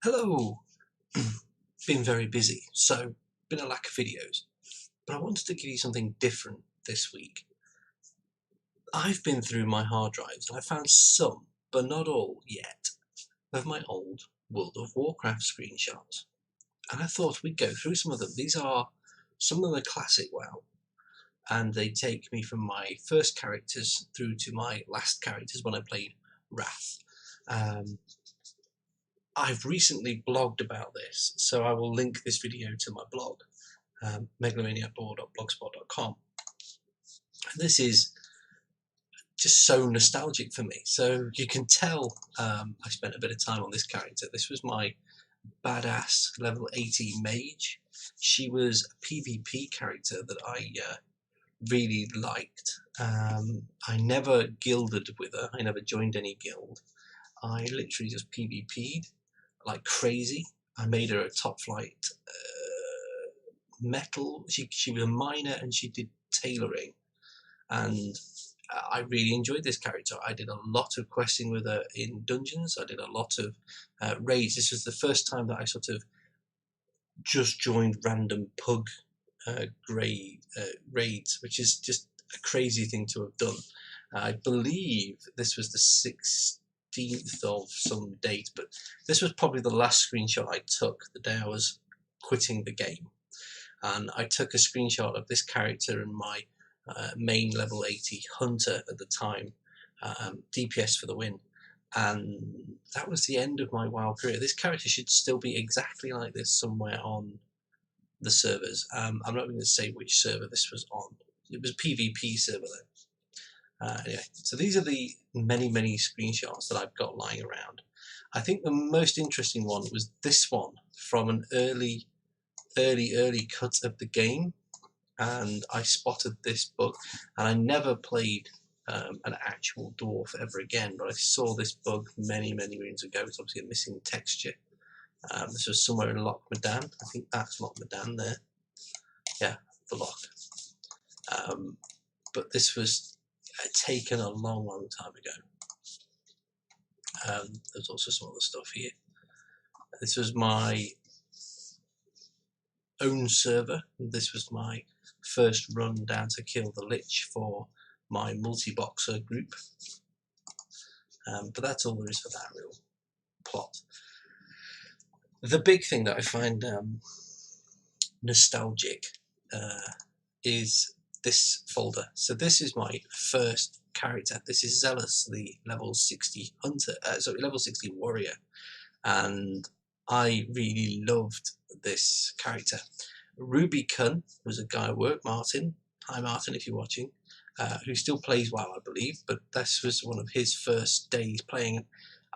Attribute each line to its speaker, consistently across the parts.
Speaker 1: Hello! Been very busy, so been a lack of videos, but I wanted to give you something different this week. I've been through my hard drives and I found some, but not all yet, of my old World of Warcraft screenshots. And I thought we'd go through some of them. These are some of the classic WoW, and they take me from my first characters through to my last characters when I played Wrath. I've recently blogged about this, so I will link this video to my blog, megalomaniacboard.blogspot.com. And this is just so nostalgic for me. So you can tell I spent a bit of time on this character. This was my badass level 80 Mage. She was a PvP character that I really liked. I never guilded with her. I never joined any guild. I literally just PvP'd like crazy. I made her a top flight metal. She was a miner and she did tailoring, and I really enjoyed this character. I did a lot of questing with her in dungeons. I did a lot of raids. This was the first time that I sort of just joined random pug raids, which is just a crazy thing to have done. I believe this was the 16th of some date, but this was probably the last screenshot I took the day I was quitting the game. And I took a screenshot of this character and my main level 80 hunter at the time, DPS for the win. And that was the end of my WoW career. This character should still be exactly like this somewhere on the servers. I'm not going to say which server this was on. It was a PvP server though. Anyway, so these are the many screenshots that I've got lying around. I think the most interesting one was this one from an early cut of the game, and I spotted this bug, and I never played an actual dwarf ever again, but I saw this bug many moons ago. It's obviously a missing texture. This was somewhere in Loch Modan. I think that's Loch Modan there. Yeah, the Loch. But this was taken a long time ago. There's also some other stuff here. This was my own server. This was my first run down to kill the Lich for my multi-boxer group. But that's all there is for that real plot. The big thing that I find nostalgic is this folder. So this is my first character. This is Zealous, the level 60 hunter, level 60 warrior, and I really loved this character. Ruby Kun was a guy at work, Martin. Hi Martin, if you're watching, who still plays WoW, I believe, but this was one of his first days playing.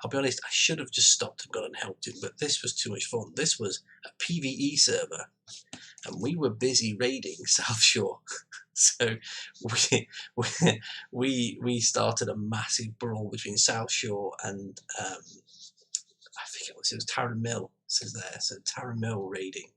Speaker 1: I'll be honest, I should have just stopped and gone and helped him, but this was too much fun. This was a PvE server, and we were busy raiding South Shore. So we started a massive brawl between South Shore and I think it was Tarren Mill. It says there, so Tarren Mill raiding,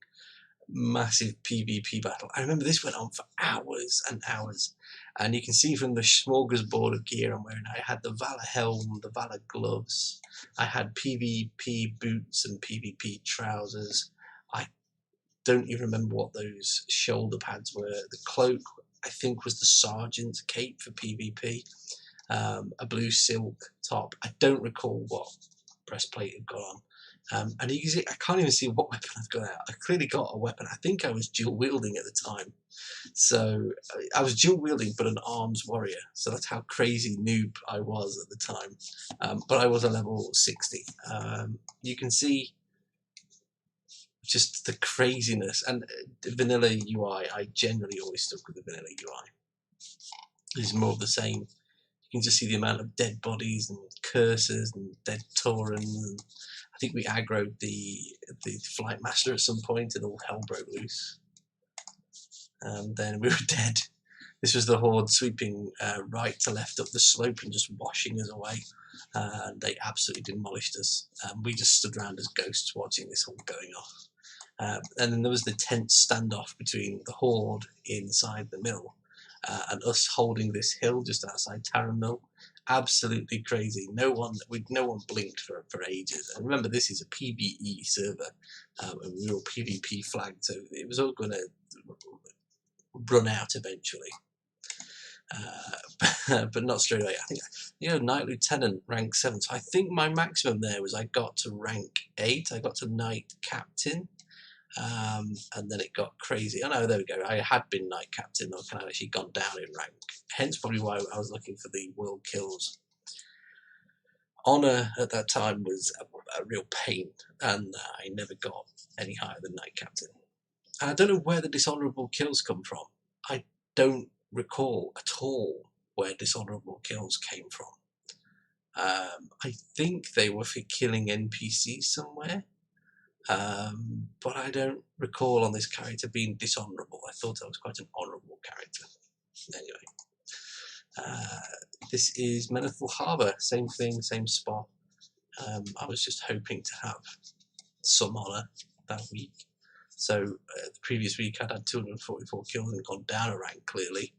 Speaker 1: massive PvP battle. I remember this went on for hours and hours, and you can see from the smorgasbord of gear I'm wearing, I had the Valor helm, the Valor gloves, I had PvP boots and PvP trousers. I don't even remember what those shoulder pads were. The cloak, I think, was the sergeant's cape for PvP. A blue silk top. I don't recall what breastplate it got on. And you can see, I can't even see what weapon I've got out. I clearly got a weapon. I think I was dual wielding at the time. So I was dual wielding, but an arms warrior. So that's how crazy noob I was at the time. But I was a level 60. You can see just the craziness, and vanilla UI, I generally always stuck with the vanilla UI. It's more of the same. You can just see the amount of dead bodies and cursors and dead Taurens. And I think we aggroed the flight master at some point and all hell broke loose. And then we were dead. This was the horde sweeping right to left up the slope and just washing us away. They absolutely demolished us. We just stood around as ghosts watching this all going off. And then there was the tense standoff between the horde inside the mill and us holding this hill just outside Tarren Mill, Absolutely crazy. No one blinked for ages. And remember, this is a PvE server, and we were all PvP flagged, so it was all going to run out eventually. But not straight away. I think, Knight Lieutenant rank 7. So I think my maximum there was I got to rank 8. I got to Knight Captain, and then it got crazy. Oh no, there we go. I had been Knight Captain, or kind of actually gone down in rank. Hence probably why I was looking for the world kills. Honor at that time was a real pain, and I never got any higher than Knight Captain. And I don't know where the dishonourable kills come from. I don't recall at all where dishonourable kills came from. I think they were for killing NPCs somewhere, but I don't recall on this character being dishonourable. I thought I was quite an honourable character. Anyway, this is Menethil Harbour, same thing, same spot. I was just hoping to have some honour that week. So the previous week I'd had 244 kills and gone down a rank clearly,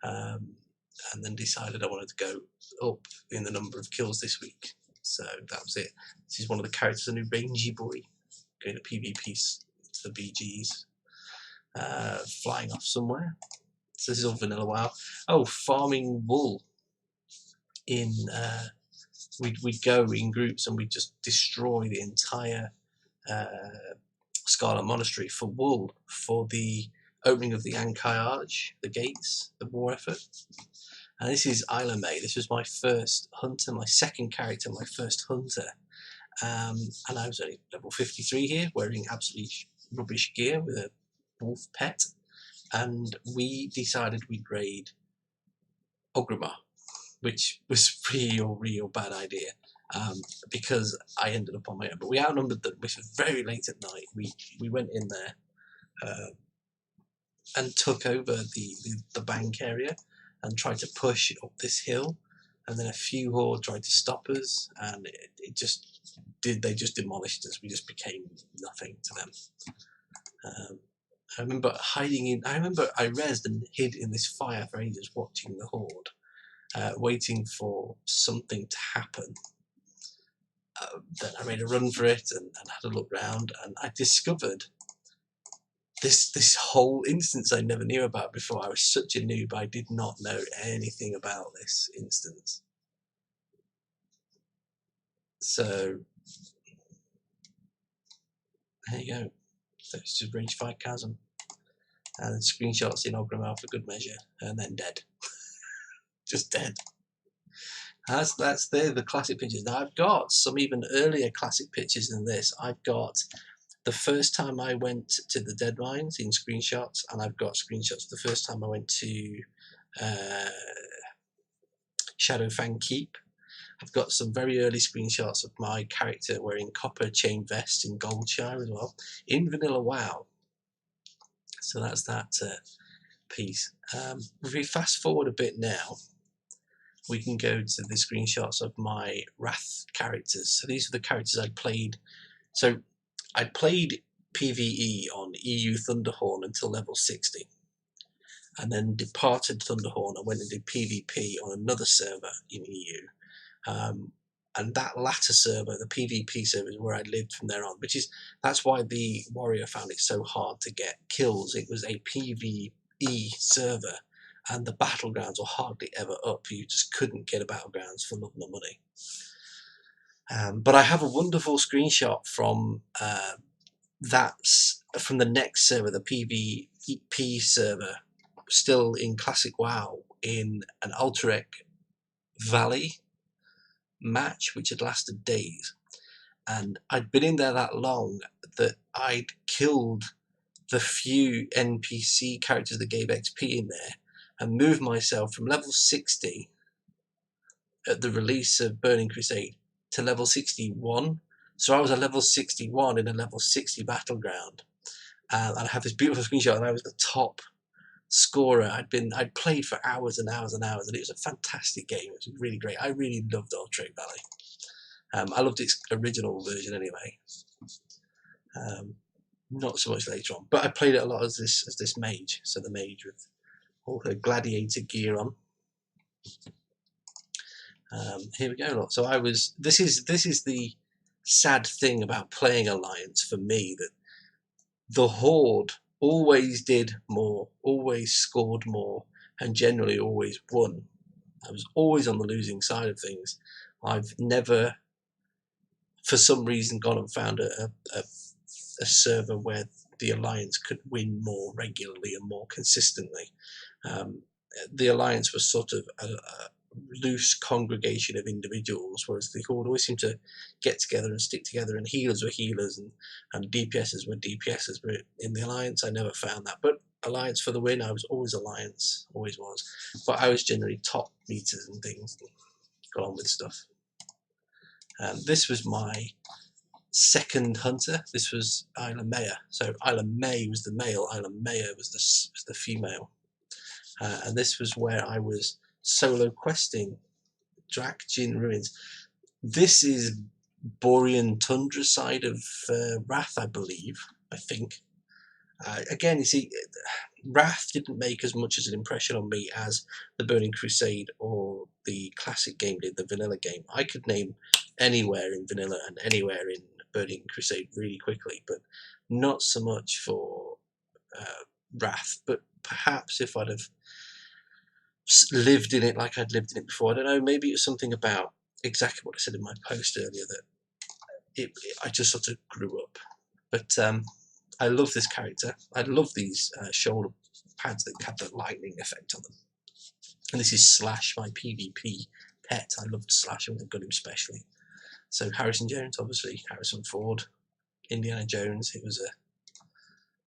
Speaker 1: and then decided I wanted to go up in the number of kills this week. So that was it. This is one of the characters, a new rangy boy, going to PvP to the BGs, flying off somewhere. So this is all vanilla WoW. Oh, farming wool. We'd go in groups and we'd just destroy the entire Scarlet Monastery for wool, for the opening of the Ankai Arch, the gates, the war effort. And this is Isla May. This was my first hunter, my second character, my first hunter. And I was only level 53 here, wearing absolutely rubbish gear with a wolf pet. And we decided we'd raid Ogrimmar, which was real bad idea, because I ended up on my own. But we outnumbered them, which was very late at night. We went in there and took over the bank area and tried to push up this hill, and then a few horde tried to stop us, and they just demolished us. We just became nothing to them. I remember I rezzed and hid in this fire for ages, watching the horde, waiting for something to happen. Then I made a run for it and had a look round, and I discovered this whole instance I never knew about before. I was such a noob, I did not know anything about this instance. So there you go. So it's just range 5 chasm, and screenshots in Ogrimmar for good measure, and then dead. Just dead. That's the classic pictures. Now I've got some even earlier classic pictures than this. I've got the first time I went to the dead mines in screenshots, and I've got screenshots the first time I went to Shadowfang Keep. I've got some very early screenshots of my character wearing copper chain vest in Goldshire as well, in vanilla WoW. So that's that piece. If we fast forward a bit now, we can go to the screenshots of my Wrath characters. So these are the characters I played. So I played PvE on EU Thunderhorn until level 60, and then departed Thunderhorn and went and did PvP on another server in EU. And that latter server, the PvP server, is where I lived from there on, that's why the Warrior found it so hard to get kills. It was a PvE server, and the battlegrounds were hardly ever up. You just couldn't get a battlegrounds for love nor money. But I have a wonderful screenshot from from the next server, the PvP server, still in Classic WoW, in an Alterac Valley match, which had lasted days. And I'd been in there that long that I'd killed the few NPC characters that gave XP in there, and moved myself from level 60 at the release of Burning Crusade to level 61. So I was a level 61 in a level 60 battleground, and I have this beautiful screenshot, and I was the top scorer. I'd played for hours and hours and hours, and it was a fantastic game. It was really great. I really loved Alterac Valley. I loved its original version anyway. Not so much later on, but I played it a lot as this mage. So the mage with all her gladiator gear on. Here we go. Look. So this is the sad thing about playing Alliance for me, that the Horde always did more, always scored more, and generally always won. I was always on the losing side of things. I've never, for some reason, gone and found a server where the Alliance could win more regularly and more consistently. The Alliance was sort of a loose congregation of individuals, whereas the Horde always seemed to get together and stick together, and healers were healers and DPSs were DPSs. But in the Alliance, I never found that. But Alliance for the win, I was always Alliance, always was. But I was generally top meters and things, and got on with stuff. This was my second hunter. This was Isla Maya. So Isla May was the male, Isla Maya was the female. And this was where I was solo questing Drak Jin Ruins. This is Borean Tundra side of Wrath, I believe. I think. Again, you see, Wrath didn't make as much as an impression on me as the Burning Crusade or the classic game did, the vanilla game. I could name anywhere in vanilla and anywhere in Burning Crusade really quickly, but not so much for Wrath. But perhaps if I'd have lived in it like I'd lived in it before, I don't know, maybe it was something about exactly what I said in my post earlier, that I just sort of grew up. But I love this character. I love these shoulder pads that have the lightning effect on them. And this is Slash, my PvP pet. I loved Slash and I've got him specially. So Harrison Jones, obviously, Harrison Ford, Indiana Jones. It was a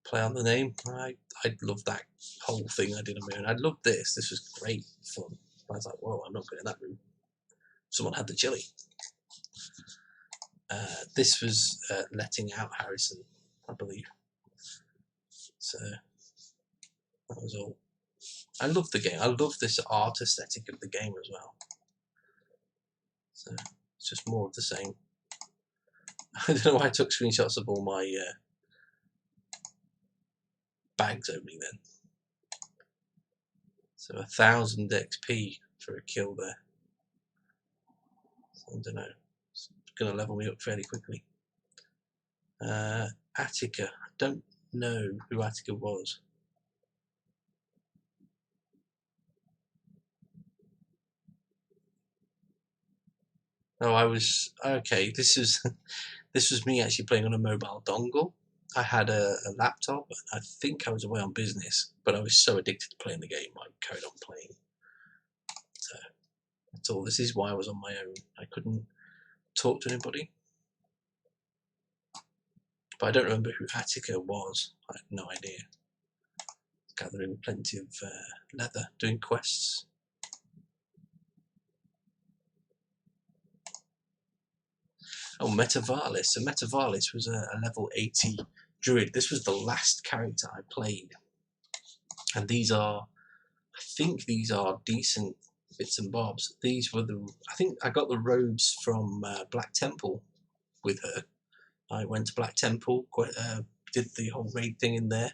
Speaker 1: play on the name. I loved that whole thing I did on my own. I loved this. This was great fun. I was like, whoa, I'm not good in that room. Someone had the chili. This was letting out Harrison, I believe. So that was all. I love the game. I love this art aesthetic of the game as well. So it's just more of the same. I don't know why I took screenshots of all my bags opening then. So 1,000 XP for a kill there. So I don't know. It's going to level me up fairly quickly. Attica. I don't know who Attica was. Oh, I was okay. This was me actually playing on a mobile dongle. I had a laptop. I think I was away on business, but I was so addicted to playing the game, I carried on playing. So that's all. This is why I was on my own. I couldn't talk to anybody. But I don't remember who Attica was. I had no idea. Gathering plenty of leather, doing quests. Oh, Metavalis. So Metavalis was a level 80 druid. This was the last character I played. And these are, I think these are decent bits and bobs. These were I think I got the robes from Black Temple with her. I went to Black Temple, did the whole raid thing in there,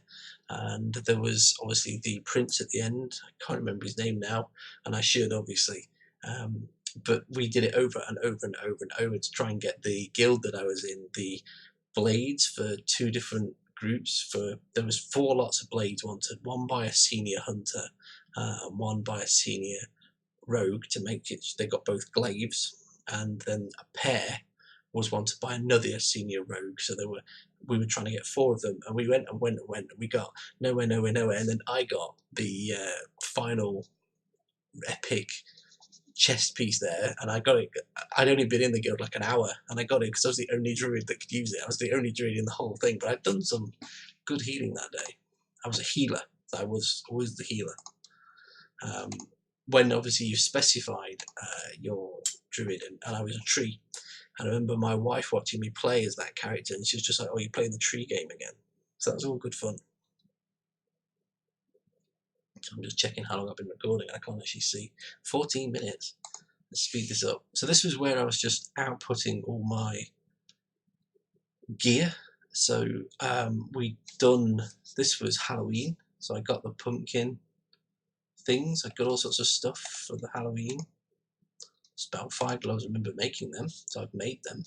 Speaker 1: and there was obviously the prince at the end. I can't remember his name now, and I should obviously. But we did it over and over and over and over to try and get the guild that I was in, the blades for 2 different groups. There was 4 lots of blades wanted, one by a senior hunter and one by a senior rogue to make it. They got both glaives, and then a pair was wanted by another senior rogue. So we were trying to get 4 of them, and we went and went and went, and we got nowhere, and then I got the final epic chest piece there, and I got it. I'd only been in the guild like an hour, and I got it because I was the only druid that could use it. I was the only druid in the whole thing, but I'd done some good healing that day. I was a healer. I was always the healer. When obviously you specified your druid, and I was a tree. And I remember my wife watching me play as that character, and she was just like, "Oh, you're playing the tree game again." So that was all good fun. I'm just checking how long I've been recording. I can't actually see. 14 minutes. Let's speed this up. So this was where I was just outputting all my gear. So this was Halloween. So I got the pumpkin things. I got all sorts of stuff for the Halloween. Spellfire gloves, I remember making them, so I've made them.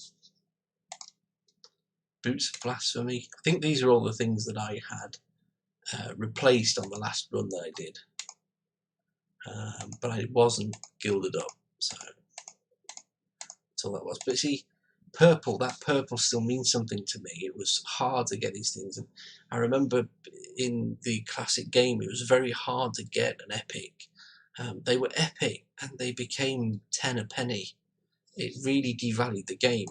Speaker 1: Boots of Blasphemy. I think these are all the things that I had replaced on the last run that I did. But I wasn't gilded up, so that's all that was. But see, purple, that purple still means something to me. It was hard to get these things, and I remember in the classic game it was very hard to get an epic. They were epic and they became 10 a penny. It really devalued the game.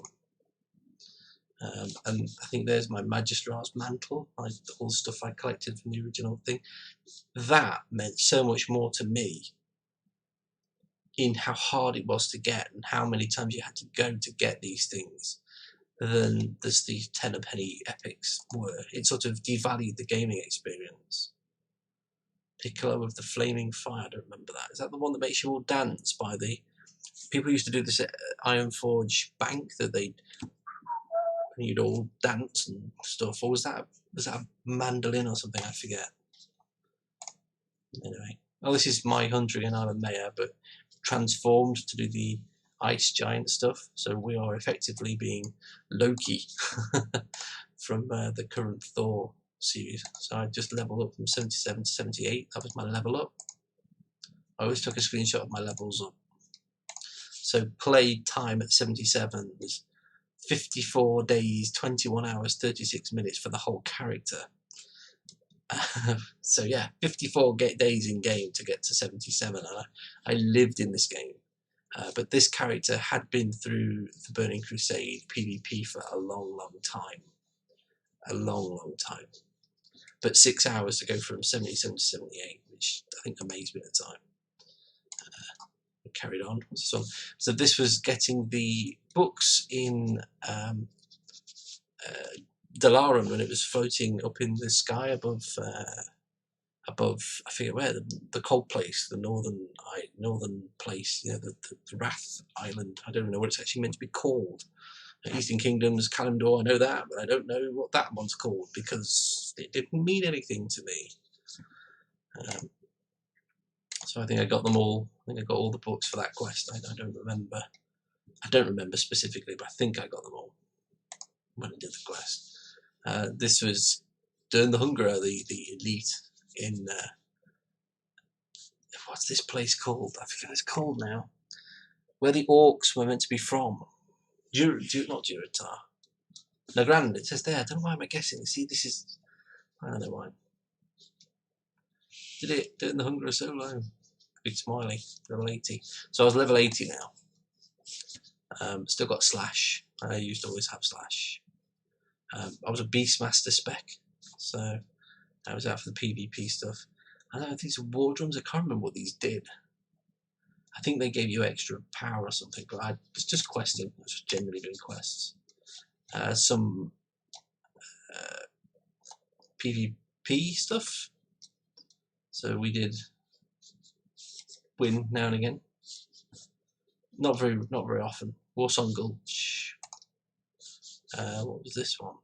Speaker 1: And I think there's my Magistrar's mantle, all the stuff I collected from the original thing. That meant so much more to me in how hard it was to get and how many times you had to go to get these things than these 10 a penny epics were. It sort of devalued the gaming experience. Piccolo of the Flaming Fire, I don't remember that. Is that the one that makes you all dance by the... People used to do this at Ironforge Bank, that you'd all dance and stuff. Or was that a mandolin or something? I forget. Anyway. Oh, this is my Hundred and Island Mayor, but transformed to do the ice giant stuff. So we are effectively being Loki from the current Thor series. So I just leveled up from 77 to 78. That was my level up. I always took a screenshot of my levels up. So played time at 77 was 54 days, 21 hours, 36 minutes for the whole character. So yeah, 54 days in game to get to 77. And I lived in this game. But this character had been through the Burning Crusade PvP for a long, long time. A long, long time. But 6 hours to go from 77 to 78, which I think amazed me at the time. Carried on. What's this one? So this was getting the books in Dalaran when it was floating up in the sky above, I forget where, the cold place, the northern place, you know, the Wrath Island. I don't know what it's actually meant to be called. Eastern Kingdoms, Kalimdor, I know that, but I don't know what that one's called because it didn't mean anything to me. So I think I got them all. I think I got all the books for that quest. I don't remember. I don't remember specifically, but I think I got them all when I did the quest. This was during the Hungerer, the elite in what's this place called? I forget what it's called now. Where the orcs were meant to be from. Not Durotar. Nagrand, it says there. I don't know why am I guessing. See, this is... I don't know why. Did it in the Hungerer so low? Big smiley. Level 80. So I was level 80 now. Still got Slash. I used to always have Slash. I was a Beastmaster spec. So I was out for the PvP stuff. I don't know, these war drums, I can't remember what these did. I think they gave you extra power or something, but I was just questing. I was just generally doing quests. Some PvP stuff. So we did win now and again. Not very often. Warsong Gulch. What was this one?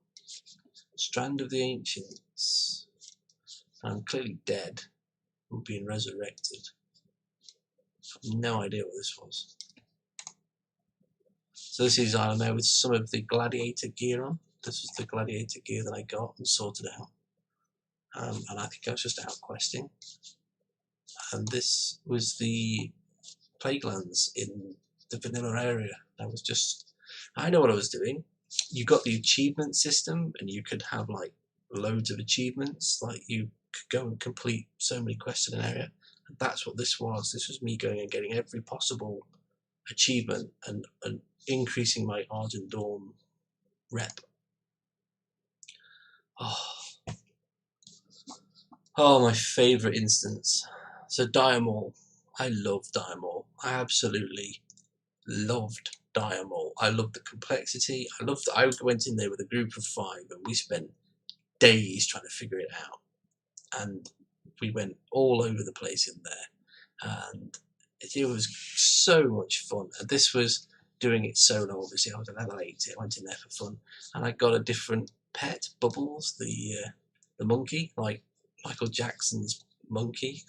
Speaker 1: Strand of the Ancients. I'm clearly dead. I'm being resurrected. I have no idea what this was. So this is Island there with some of the gladiator gear on. This was the gladiator gear that I got and sorted out. And I think I was just out questing. And this was the Plaguelands in the vanilla area. I know what I was doing. You got the achievement system and you could have like loads of achievements. Like you could go and complete so many quests in an area. And that's what this was. This was me going and getting every possible achievement and increasing my Argent Dawn rep. Oh, my favourite instance. So Dire Maul. I love Dire Maul. I absolutely loved Dire Maul. I loved the complexity. I went in there with a group of 5 and we spent days trying to figure it out. And we went all over the place in there. And it was so much fun. And this was doing it solo, obviously. I was at level 80. I went in there for fun. And I got a different pet, Bubbles, the monkey, like Michael Jackson's monkey.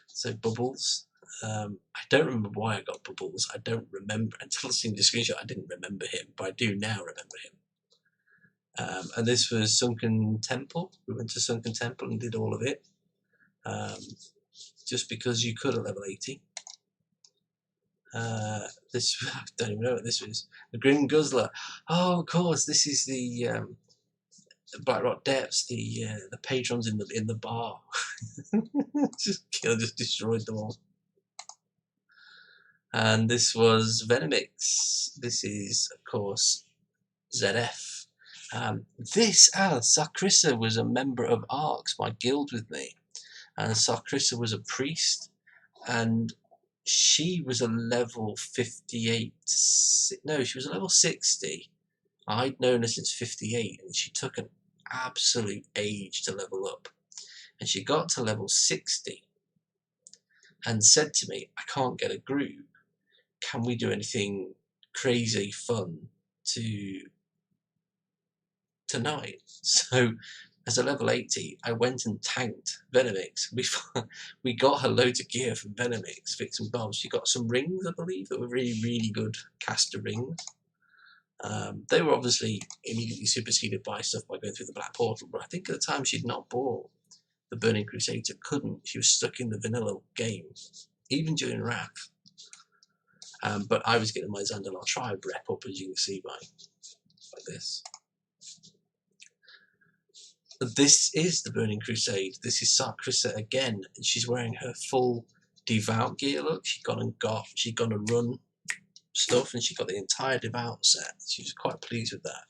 Speaker 1: So Bubbles. I don't remember why I got Bubbles. I don't remember. Until I seen the screenshot, I didn't remember him, but I do now remember him. And this was Sunken Temple. We went to Sunken Temple and did all of it. Just because you could at level 80. This, I don't even know what this was. The Grim Guzzler. Oh, of course, this is the Blackrock Depths, the patrons in the bar. just destroyed them all. And this was Venomix. This is, of course, ZF. Sarkrissa was a member of Arcs, my guild with me. And Sarkrissa was a priest. And she was a level 58. No, she was a level 60. I'd known her since 58, and she took an absolute age to level up. And she got to level 60 and said to me, I can't get a group. Can we do anything crazy fun tonight? So as a level 80, I went and tanked Venomix. We got her loads of gear from Venomix, bits and bobs. She got some rings, I believe, that were really, really good caster rings. They were obviously immediately superseded by stuff by going through the Black Portal, but I think at the time she'd not bought the Burning Crusade, so couldn't. She was stuck in the vanilla game, even during Wrath. But I was getting my Zandalot tribe rep up, as you can see by this. This is the Burning Crusade. This is Sarkrissa again, and she's wearing her full Devout gear look. She'd gone to run stuff, and she got the entire Devout set. She was quite pleased with that.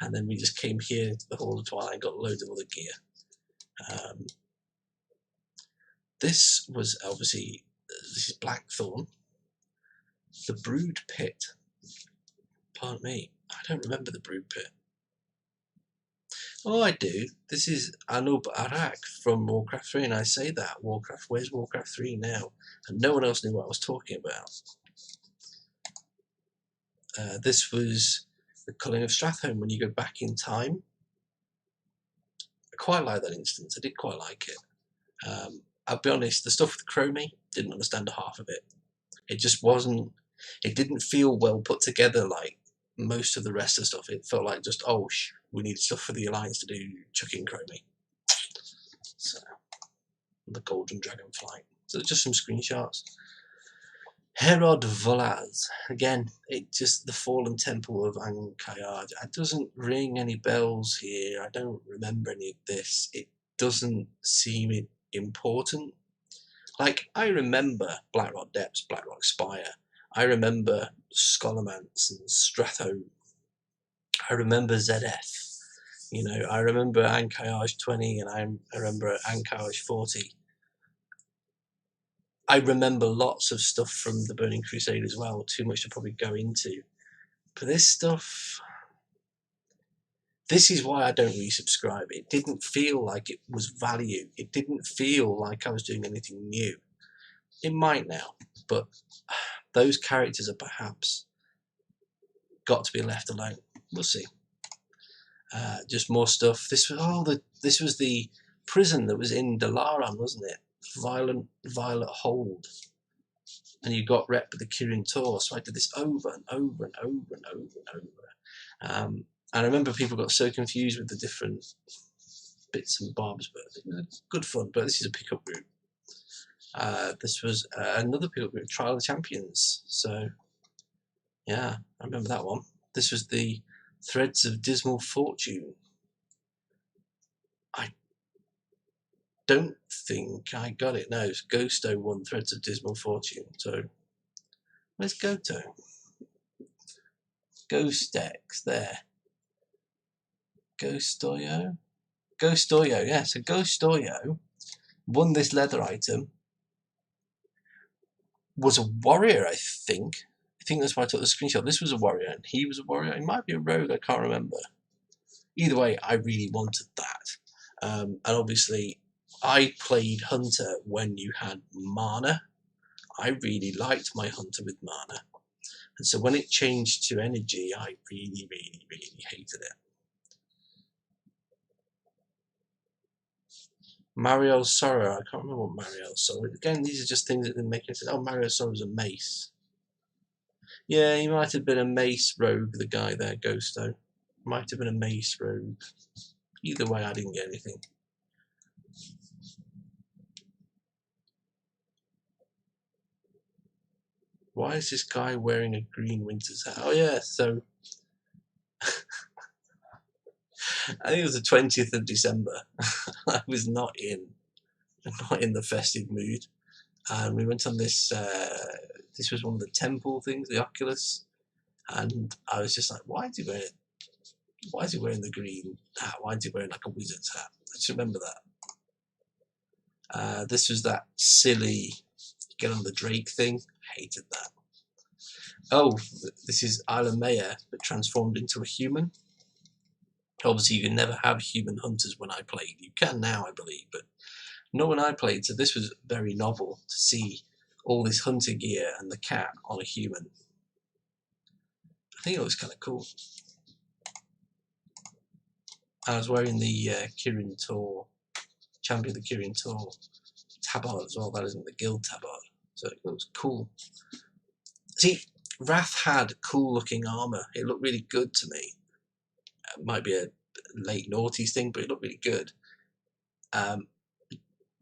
Speaker 1: And then we just came here to the Hall of Twilight and got loads of other gear. This was obviously, this is Blackthorn. The Brood Pit. Pardon me, I don't remember the Brood Pit. Oh, I do. This is Anub Arak from Warcraft 3, and I say that. Where's Warcraft 3 now? And no one else knew what I was talking about. This was the Culling of Stratholme when you go back in time. I quite like that instance. I did quite like it. I'll be honest, the stuff with Chromie, didn't understand a half of it. It just wasn't, it didn't feel well put together like most of the rest of the stuff. It felt like just, oh, we need stuff for the Alliance to do chucking Chromie. So, the Golden Dragonfly. So just some screenshots. Herod Volaz. Again, it just the Fallen Temple of Ankayard. It doesn't ring any bells here. I don't remember any of this. It doesn't seem important. Like, I remember Blackrock Depths, Blackrock Spire. I remember Scholomance and Stratholme. I remember ZF. You know, I remember Ankayage 20 and I remember Ankayage 40. I remember lots of stuff from the Burning Crusade as well, too much to probably go into. But this stuff, this is why I don't resubscribe. It didn't feel like it was value. It didn't feel like I was doing anything new. It might now, but those characters are perhaps got to be left alone. We'll see. Just more stuff. This was the prison that was in Dalaran, wasn't it? Violet Hold, and you got rep with the Kirin Tor. So I did this over and over and over and over and over. And I remember people got so confused with the different bits and bobs, but it was good fun. But this is a pickup group. This was another pickup group, Trial of the Champions. So yeah, I remember that one. This was the Threads of Dismal Fortune. I don't think I got it. No, it's Ghosto won Threads of Dismal Fortune. So where's Goto? Ghost X there. Ghostoyo? Ghostoyo, yeah. So Ghostoyo won this leather item. Was a warrior, I think. I think that's why I took the screenshot. This was a warrior, and he was a warrior. He might be a rogue, I can't remember. Either way, I really wanted that. And obviously, I played Hunter when you had mana. I really liked my Hunter with mana. And so when it changed to energy, I really, really, really hated it. Mario Sorrow. I can't remember what Mario Sorrow. Again, these are just things that didn't make any sense. Oh, Mario Sorrow's a mace. Yeah, he might have been a mace rogue, the guy there, Ghosto. Might have been a mace rogue. Either way, I didn't get anything. Why is this guy wearing a green winter's hat? Oh yeah, so I think it was the 20th of December. I was not in the festive mood, and we went on this. This was one of the temple things, the Oculus, and I was just like, why is he wearing the green hat? Why is he wearing like a wizard's hat? I just remember that. This was that silly get on the Drake thing. Hated that. Oh, this is Isla Maya, but transformed into a human. Obviously, you can never have human hunters when I played. You can now, I believe, but not when I played. So this was very novel to see all this hunter gear and the cat on a human. I think it was kind of cool. I was wearing the Kirin Tor, Champion of the Kirin Tor tabard as well. That isn't the guild tabard, so it was cool. See, Wrath had cool looking armor. It looked really good to me. It might be a late noughties thing, but it looked really good.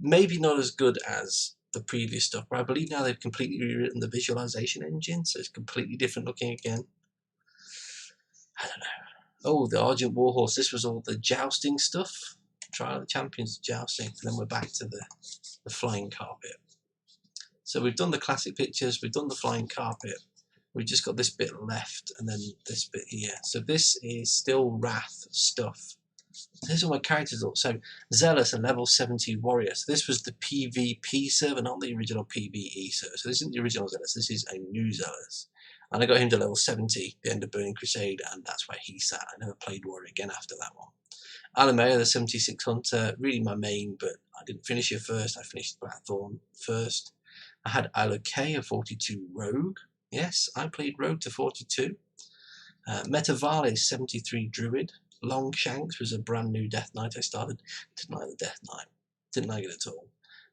Speaker 1: Maybe not as good as the previous stuff, but I believe now they've completely rewritten the visualization engine, so it's completely different looking again. I don't know. Oh, the Argent Warhorse. This was all the jousting stuff. Trial of the Champions jousting. And then we're back to the flying carpet. So we've done the classic pictures, we've done the flying carpet, we've just got this bit left and then this bit here. So this is still Wrath stuff. Here's all my characters up. So Zealous, a level 70 warrior. So this was the PvP server, not the original PvE server. So this isn't the original Zealous, this is a new Zealous. And I got him to level 70, the end of Burning Crusade, and that's where he sat. I never played warrior again after that one. Alamea, the 76 Hunter, really my main, but I didn't finish it first. I finished Blackthorn first. I had Isla K, a 42 Rogue. Yes, I played Rogue to 42. Metavalis, 73 Druid. Longshanks was a brand new Death Knight I started. Didn't like the Death Knight. Didn't like it at all.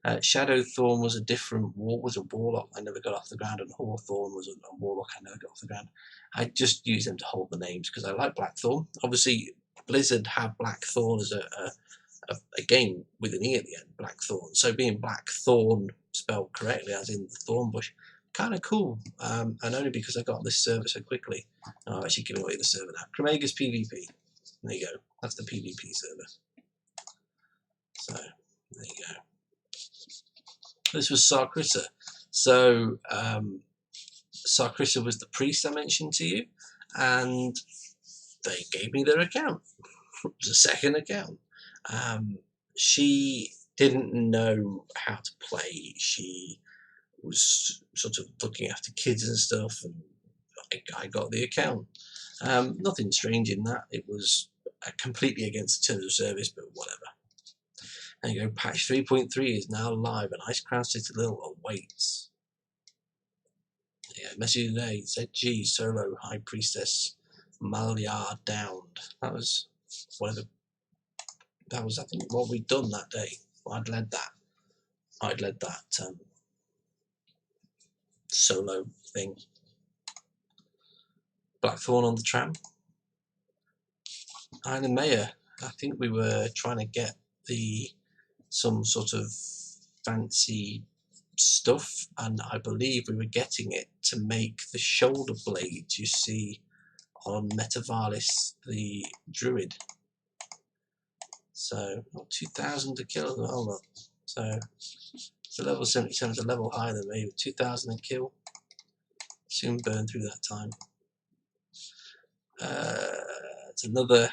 Speaker 1: Shadowthorn was a different was a warlock I never got off the ground, and Hawthorn was a warlock I never got off the ground. I just used them to hold the names because I like Blackthorn. Obviously, Blizzard have Blackthorn as a game with an E at the end, Blackthorn. So being Blackthorn spelled correctly, as in the thorn bush, kind of cool. And only because I got this server so quickly. Oh, I'm actually giving away the server now. Cremagus PvP. There you go. That's the PvP server. So there you go. This was Sarkrissa. So Sarkrissa was the priest I mentioned to you, and they gave me their account. It was a second account. She didn't know how to play. She was sort of looking after kids and stuff, and I got the account. Nothing strange in that. It was completely against the terms of service, but whatever. There you go. Patch 3.3 is now live, and Icecrown Citadel awaits. Yeah, message today said, "Gee, solo High Priestess Malyar downed." That was whatever. That was, I think, what we'd done that day. I'd led that solo thing. Blackthorn on the tram. Isla Maya. I think we were trying to get some sort of fancy stuff, and I believe we were getting it to make the shoulder blades you see on Metavalis the Druid. So 2,000 to kill as well. Look. So it's a level 77, it's a level higher than me, with 2,000 a kill. Soon burn through that time. It's another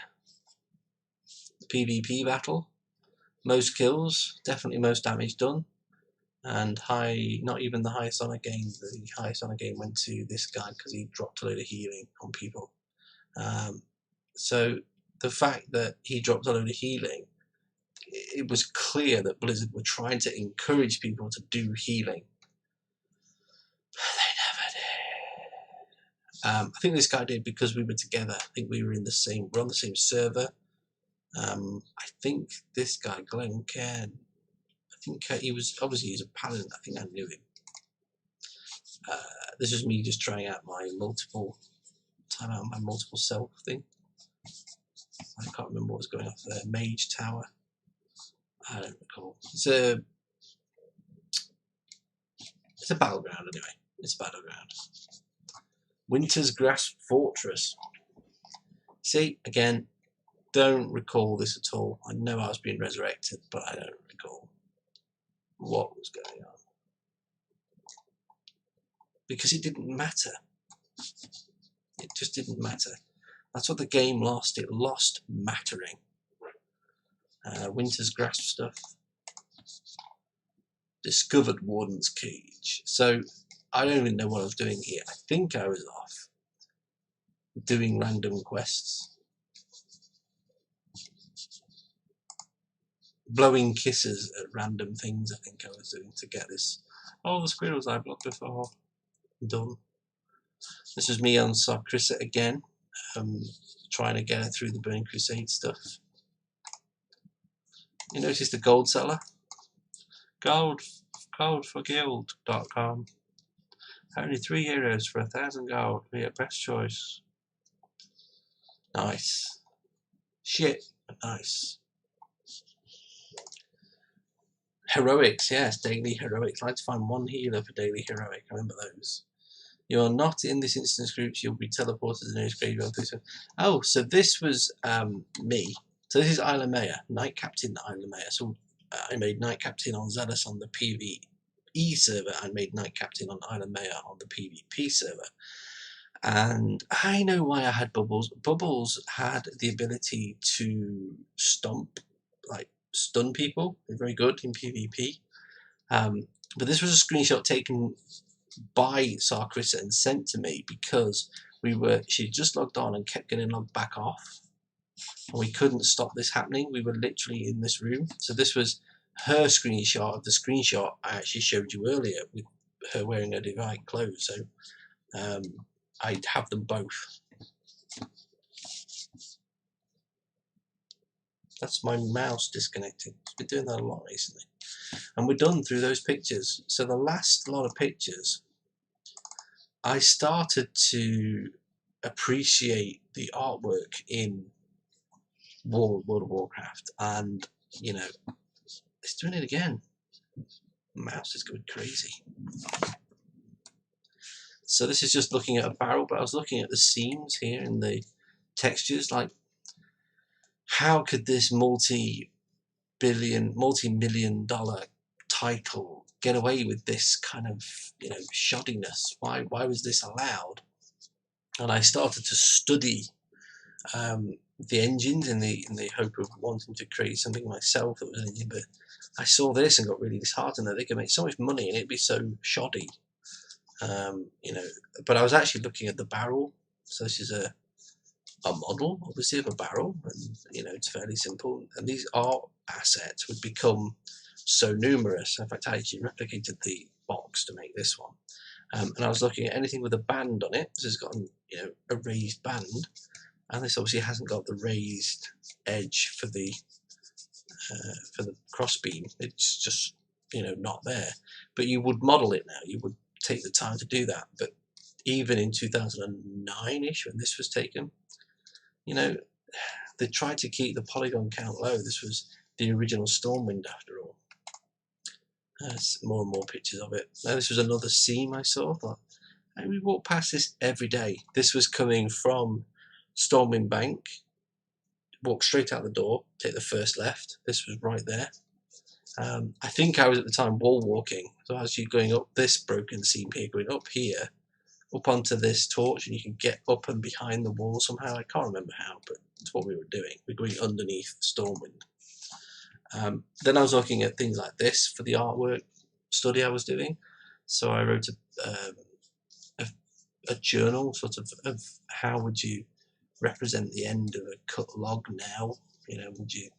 Speaker 1: PvP battle. Most kills, definitely most damage done, and not even the highest on a game. The highest on a game went to this guy because he dropped a load of healing on people. So the fact that he dropped a load of healing, it was clear that Blizzard were trying to encourage people to do healing. They never did. I think this guy did because we were together. I think we're on the same server. I think this guy, Glenn Cairn, think he was a paladin. I think I knew him. This was me just trying out my multiple self thing. I can't remember what was going off there. Mage tower. I don't recall. It's a battleground anyway. It's a battleground. Winter's Grasp Fortress. See, again, don't recall this at all. I know I was being resurrected, but I don't recall what was going on. Because it didn't matter. It just didn't matter. That's what the game lost. It lost mattering. Winter's Grasp stuff. Discovered Warden's Cage. So I don't even know what I was doing here. I think I was off doing random quests. Blowing kisses at random things I think I was doing to get this. Oh, the squirrels I blocked before. Done. This is me on Crusade again. Trying to get her through the Burning Crusade stuff. You notice the gold seller? Gold for guild.com. Only 3 euros for 1,000 gold. Be at best choice. Nice. Shit, but nice. Heroics, yes, daily heroics. I'd like to find 1 healer for daily heroic. I remember those. You are not in this instance group, you'll be teleported to the nearest graveyard. Oh, so this was me. So this is Isla Maya, Knight Captain Isla Maya. So I made Knight Captain on Zealous on the PvE server. I made Knight Captain on Isla Maya on the PvP server. And I know why I had Bubbles. Bubbles had the ability to stomp, like stun people. They're very good in PvP. But this was a screenshot taken by Sarkrissa and sent to me because she just logged on and kept getting logged back off. And we couldn't stop this happening. We were literally in this room. So this was her screenshot of the screenshot I actually showed you earlier with her wearing her divine clothes. So I'd have them both. That's my mouse disconnecting. It's been doing that a lot recently. And we're done through those pictures. So the last lot of pictures, I started to appreciate the artwork in World of Warcraft. And, you know, it's doing it again. The mouse is going crazy. So this is just looking at a barrel, but I was looking at the seams here in the textures. Like, how could this multi-million dollar title get away with this kind of, you know, shoddiness? Why was this allowed? And I started to study the engines in the hope of wanting to create something myself that was an engine. But I saw this and got really disheartened that they could make so much money and it'd be so shoddy. You know, but I was actually looking at the barrel. So this is a model, obviously, of a barrel, and you know, it's fairly simple. And these art assets would become so numerous. In fact, I actually replicated the box to make this one. And I was looking at anything with a band on it. This has got, you know, a raised band, and this obviously hasn't got the raised edge for the crossbeam. It's just, you know, not there. But you would model it now. You would take the time to do that. But even in 2009-ish, when this was taken, you know, they tried to keep the polygon count low. This was the original Stormwind, after all. There's more and more pictures of it. Now, this was another seam I saw. I thought, hey, we walk past this every day. This was coming from Stormwind Bank. Walk straight out the door, take the first left. This was right there. I think I was at the time wall walking. So as you're going up this broken seam here, going up here, up onto this torch, and you can get up and behind the wall somehow. I can't remember how, but it's what we were doing. We're going underneath Stormwind. Then I was looking at things like this for the artwork study I was doing. So I wrote a journal, sort of how would you represent the end of a cut log now? You know, would you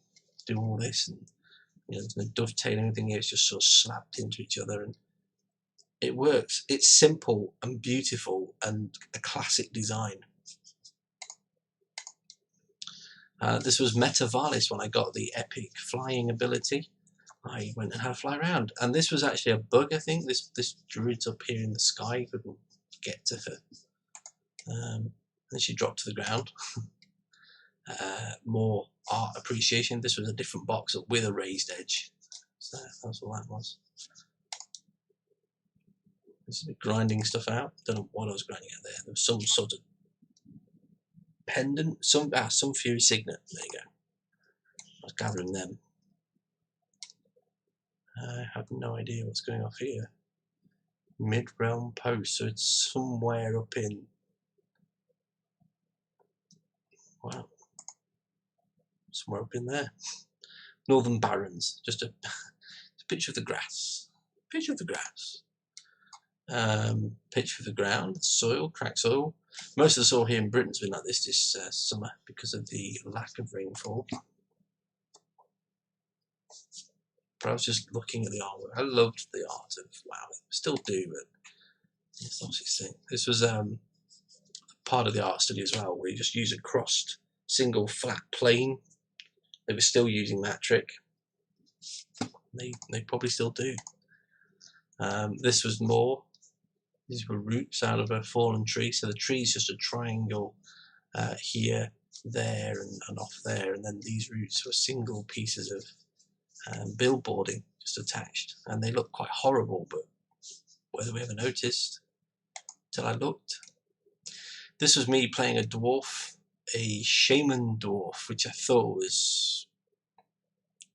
Speaker 1: do all this? And you know, there's no dovetail, anything here. It's just sort of slapped into each other, and it works. It's simple and beautiful and a classic design. This was Metavalis when I got the epic flying ability. I went and had a fly around, and this was actually a bug. I think this druid's up here in the sky, couldn't get to her. Then she dropped to the ground. More art appreciation. This was a different box with a raised edge, so that's what that was. This is grinding stuff out. Don't know what I was grinding out there. There was some sort of pendant, some Fury signet. There you go. I was gathering them. I have no idea what's going off here. Mid-realm post, so it's somewhere up in. Wow. Somewhere up in there. Northern Barrens. Just a picture of the grass. Picture of the grass. Picture of the ground. Soil, cracked soil. Most of the soil here in Britain's been like this summer because of the lack of rainfall. But I was just looking at the artwork. I loved the art of WoW. Still do, but it's obviously thing. This was part of the art study as well, where you just use a crossed single flat plane. They were still using that trick. They probably still do. This was more. These were roots out of a fallen tree. So the tree is just a triangle here, there, and off there. And then these roots were single pieces of billboarding just attached. And they look quite horrible, but whether we ever noticed till I looked. This was me playing a dwarf, a shaman dwarf, which I thought was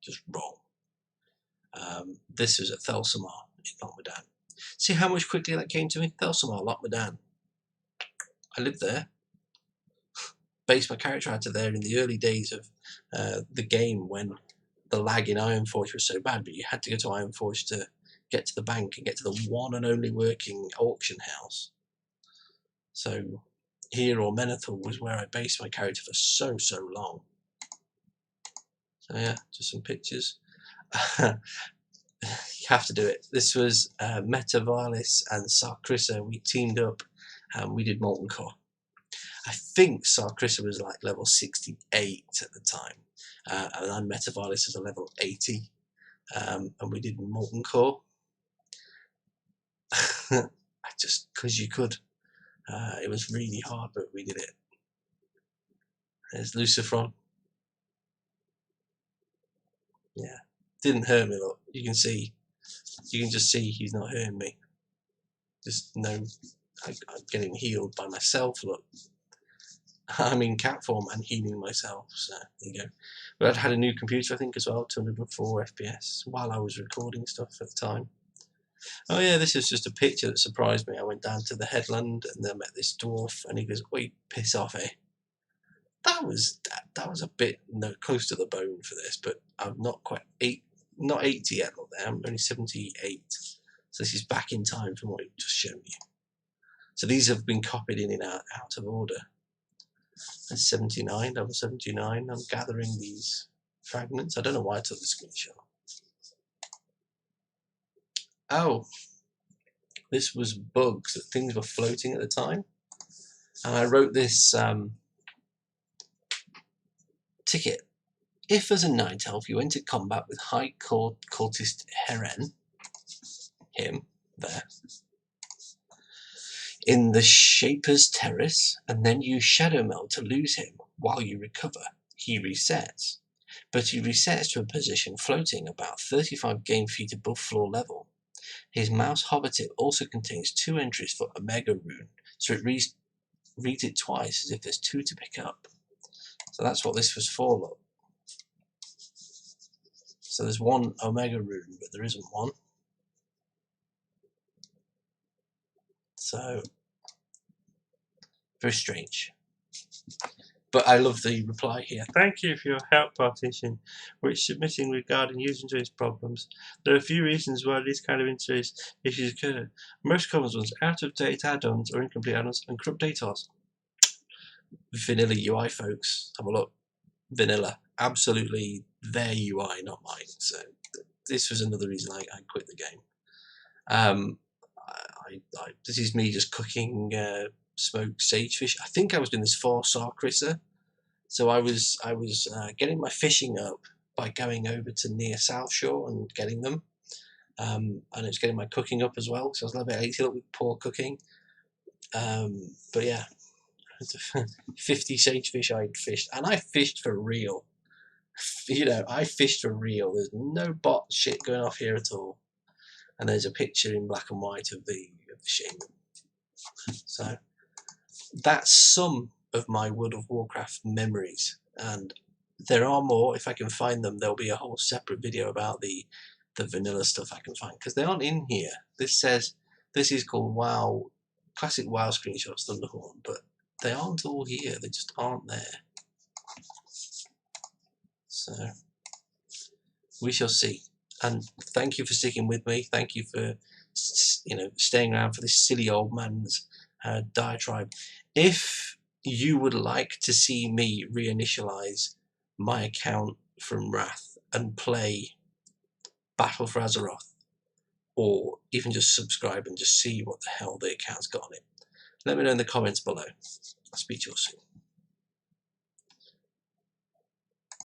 Speaker 1: just wrong. This was at Thelsamar in Lochmadan. See how much quickly that came to me? Thelsamar, Lochmadan. I lived there. Based my character out of there in the early days of the game when the lag in Ironforge was so bad, but you had to go to Ironforge to get to the bank and get to the one and only working auction house. So here or Menethil was where I based my character for so long. So yeah, just some pictures. You have to do it. This was Metavarlis and Sarkrissa. We teamed up and we did Molten Core. I think Sarkrissa was like level 68 at the time, and I Metavarlis as a level 80, and we did Molten Core. Just because you could. It was really hard, but we did it. There's Lucifron. Yeah, didn't hurt me. Look, you can just see he's not hurting me. Just no, I'm getting healed by myself. Look, I'm in cat form and healing myself. So there you go. But I'd had a new computer, I think, as well, 204 FPS while I was recording stuff at the time. Oh yeah, this is just a picture that surprised me. I went down to the headland and then met this dwarf, and he goes, "Wait, piss off, eh?" That was a bit close to the bone for this, but I'm not quite not 80 yet. Look there, I'm only 78. So this is back in time from what I've just shown you. So these have been copied in and out of order. That's 79, level 79. I'm gathering these fragments. I don't know why I took the screenshot. Oh, this was bugs, that things were floating at the time. And I wrote this ticket. If as a night elf you enter combat with high cultist Tarren, him, there, in the Shaper's Terrace, and then use Shadow Meld to lose him while you recover, he resets. But he resets to a position floating about 35 game feet above floor level. His mouse hover tip also contains 2 entries for Omega Rune, so it reads it twice as if there's 2 to pick up. So that's what this was for, look. So there's 1 Omega Rune, but there isn't one. So, very strange. But I love the reply here. Thank you for your help, partition, which submitting regarding user interface problems. There are a few reasons why these kind of interface issues occur. Most common ones: out-of-date add-ons or incomplete add-ons and corrupt datars. Vanilla UI, folks. Have a look. Vanilla. Absolutely their UI, not mine. So this was another reason I quit the game. This is me just cooking smoked sagefish. I think I was doing this for Sarkrissa. So I was getting my fishing up by going over to near South Shore and getting them. And it's getting my cooking up as well, so I was a little bit lazy with poor cooking. But yeah, 50 sagefish I'd fished, and I fished for real. You know, I fished for real. There's no bot shit going off here at all. And there's a picture in black and white of the fishing. So that's some of my World of Warcraft memories, and there are more. If I can find them, there'll be a whole separate video about the vanilla stuff I can find, because they aren't in here. This says this is called WoW, classic WoW screenshots Thunderhorn, but they aren't all here. They just aren't there. So we shall see. And thank you for sticking with me. Thank you for, you know, staying around for this silly old man's diatribe. If you would like to see me reinitialize my account from Wrath and play Battle for Azeroth, or even just subscribe and just see what the hell the account's got on it, let me know in the comments below. I'll speak to you all soon.